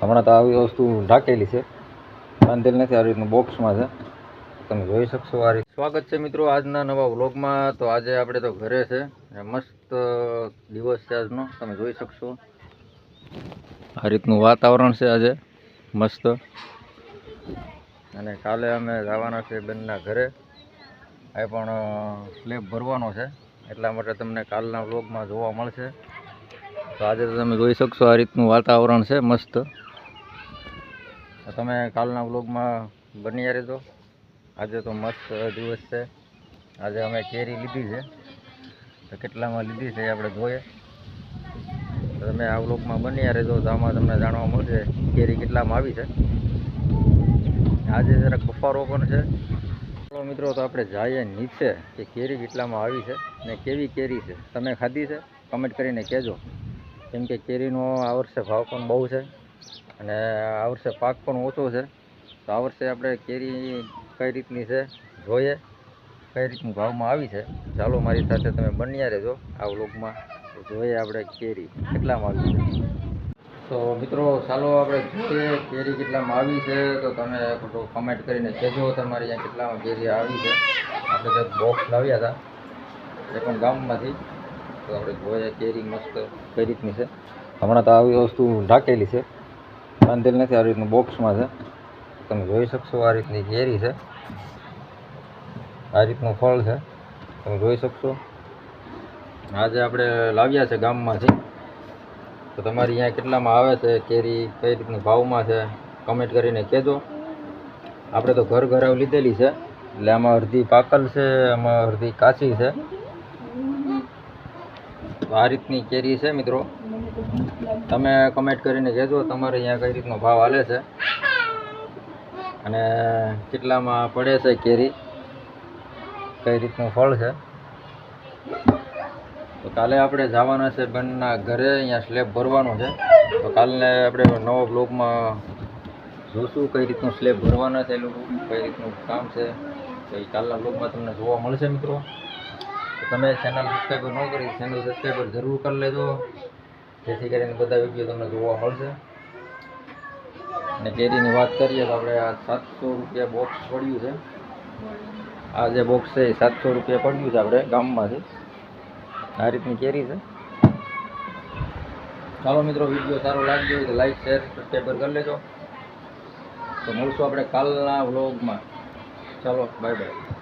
હમણાં તો આવી વસ્તુ ઢાંકેલી છે, બાંધેલ નથી, આ રીતનું બોક્સમાં છે, તમે જોઈ શકશો આ રીતે. સ્વાગત છે મિત્રો આજના નવા વ્લોગમાં. તો આજે આપણે તો ઘરે છે, મસ્ત દિવસ છે આજનો, તમે જોઈ શકશો આ રીતનું વાતાવરણ છે આજે મસ્ત. અને કાલે અમે જવાના છે બેનના ઘરે, એ પણ સ્લેબ ભરવાનો છે, એટલા માટે તમને કાલના વ્લોગમાં જોવા મળશે. તો આજે તો તમે જોઈ શકશો આ રીતનું વાતાવરણ છે મસ્ત. તમે કાલના વ્લોગમાં બન્યા રહેજો. આજે તો મસ્ત દિવસ છે. આજે અમે કેરી લીધી છે, તો કેટલામાં લીધી છે એ આપણે જોઈએ. તો તમે આ વ્લોગમાં બન્યા રહેજો, તો આમાં તમને જાણવા મળશે કેરી કેટલામાં આવી છે. આજે જરાક બફારો પણ છે. ચાલો મિત્રો, તો આપણે જઈએ નીચે કે કેરી કેટલામાં આવી છે ને કેવી કેરી છે. તમે ખાધી છે? કમેન્ટ કરીને કહેજો. કેમ કે કેરીનો આ વર્ષે ભાવ પણ બહુ છે અને આ વર્ષે પાક પણ ઓછો છે. તો આ વર્ષે આપણે કેરી કઈ રીતની છે જોઈએ, કઈ રીતનું ભાવમાં આવી છે. ચાલો મારી સાથે તમે બન્યા રહેજો આ વ્લોગમાં, જોઈએ આપણે કેરી કેટલામાં આવી છે. તો મિત્રો ચાલો આપણે જોઈએ કેરી કેટલામાં આવી છે. તો તમે કમેન્ટ કરીને કહેજો તમારે અહીંયા કેટલામાં કેરી આવી છે. આપણે જે બોક્સ લાવ્યા હતા એ પણ ગામમાંથી, તો આપણે જોઈએ કેરી મસ્ત કઈ રીતની છે. હમણાં તો આવી વસ્તુ ઢાંકેલી છે, બાંધેલ નથી, આ રીતનું બોક્સમાં છે, તમે જોઈ શકશો આ રીતની કેરી છે, આ રીતનું ફળ છે, તમે જોઈ શકશો. આજે આપણે લાવ્યા છે ગામમાંથી. તો તમારી અહીંયા કેટલામાં આવે છે કેરી, કઈ રીતની ભાવમાં છે, કમેન્ટ કરીને કહેજો. આપણે તો ઘર ઘરાવ લીધેલી છે, એટલે આમાં અડધી પાકલ છે, આમાં અડધી કાચી છે. તો આ રીતની કેરી છે મિત્રો. તમે કમેન્ટ કરીને કહેજો તમારે અહીંયા કઈ રીતનો ભાવ હાલે છે અને કેટલામાં પડે છે કેરી, કઈ રીતનું ફળ છે. તો કાલે આપણે જવાના છે બેનના ઘરે, અહીંયા સ્લેબ ભરવાનો છે. તો કાલને આપણે નવો બ્લોગમાં જોશું કઈ રીતનું સ્લેબ ભરવાના છે, એ લોકો કઈ રીતનું કામ છે, તો એ કાલના બ્લોગમાં તમને જોવા મળશે મિત્રો. તો તમે ચેનલ સબસ્ક્રાઈબર ન કરી, ચેનલ સબસ્ક્રાઈબર જરૂર કરી લેજો, જેથી કરીને બધા વિડીયો તમને જોવા મળશે. અને કેરીની વાત કરીએ તો આપણે આ 700 રૂપિયા બોક્સ પડ્યું છે. આ જે બોક્સ છે એ 700 રૂપિયા પડ્યું છે આપણે ગામમાંથી. આ રીતની કેરી છે. ચાલો મિત્રો, વિડીયો સારો લાગ્યો હોય તો લાઈક, શેર, સબસ્ક્રાઈબર કરી લેજો. તો મળશું આપણે કાલના વ્લોગમાં. ચાલો, બાય બાય.